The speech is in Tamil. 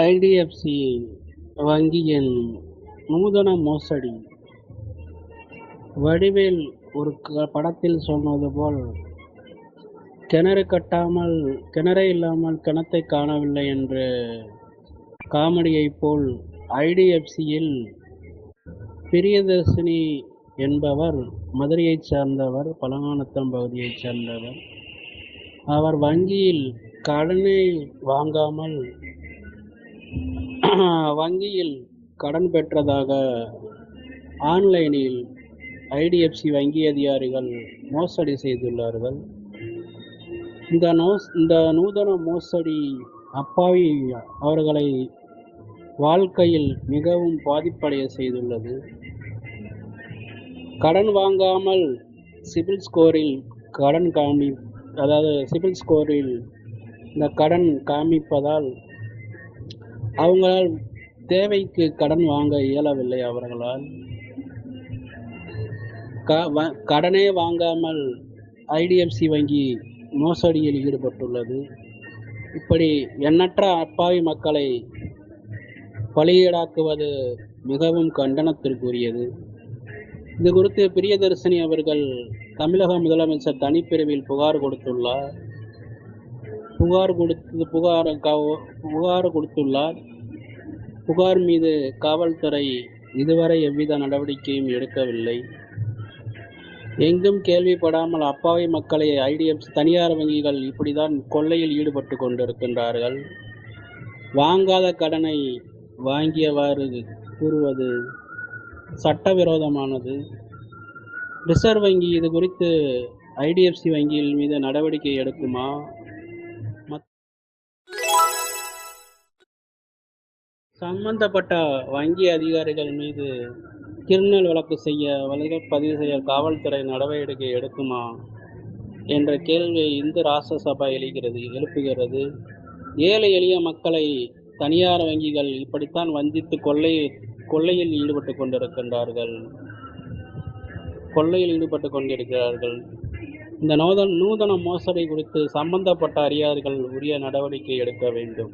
ஐடிஎஃப்சி வங்கியின் நூதன மோசடி. வடிவேல் ஒரு படத்தில் சொன்னது போல், கிணறே இல்லாமல் கிணத்தை காணவில்லை என்ற காமெடியைப் போல் ஐடிஎஃப்சியில் பிரியதர்ஷினி என்பவர் மதுரையைச் சேர்ந்தவர், பழங்கானத்தம் பகுதியைச் சேர்ந்தவர். அவர் வங்கியில் கடனை வாங்காமல் வங்கியில் கடன் பெற்றதாக ஆன்லைனில் ஐடிஎஃப்சி வங்கி அதிகாரிகள் மோசடி செய்துள்ளார்கள். இந்த நூதன மோசடி அப்பாவி அவர்களை வாழ்க்கையில் மிகவும் பாதிப்படைய செய்துள்ளது. கடன் வாங்காமல் சிபில் ஸ்கோரில் இந்த கடன் காமிப்பதால் அவங்களால் தேவைக்கு கடன் வாங்க இயலவில்லை. அவர்களால் கடனே வாங்காமல் ஐடிஎஃப்சி வங்கி மோசடியில் ஈடுபட்டுள்ளது. இப்படி எண்ணற்ற அப்பாவி மக்களை பலியீடாக்குவது மிகவும் கண்டனத்திற்குரியது. இது குறித்து பிரியதர்ஷினி அவர்கள் தமிழக முதலமைச்சர் தனிப்பிரிவில் புகார் கொடுத்துள்ளார். புகார் மீது காவல்துறை இதுவரை எவ்வித நடவடிக்கையும் எடுக்கவில்லை. எங்கும் கேள்விப்படாமல் அப்பாவி மக்களை ஐடிஎஃப்சி தனியார் வங்கிகள் இப்படிதான் கொள்ளையில் ஈடுபட்டு கொண்டிருக்கின்றார்கள். வாங்காத கடனை வாங்கியவாறு கூறுவது சட்டவிரோதமானது. ரிசர்வ் வங்கி இது குறித்து ஐடிஎஃப்சி வங்கியில் மீது நடவடிக்கை எடுக்குமா? சம்பந்தப்பட்ட வங்கி அதிகாரிகள் மீது கிரிமினல் வழக்கு பதிவு செய்ய காவல்துறை நடவடிக்கை எடுக்குமா என்ற கேள்வியை இந்து ராஷ்டிர சபா எழுப்புகிறது. ஏழை எளிய மக்களை தனியார் வங்கிகள் இப்படித்தான் வஞ்சித்து கொள்ளையில் ஈடுபட்டு கொண்டிருக்கிறார்கள். இந்த நூதன மோசடி குறித்து சம்பந்தப்பட்ட அதிகாரிகள் உரிய நடவடிக்கை எடுக்க வேண்டும்.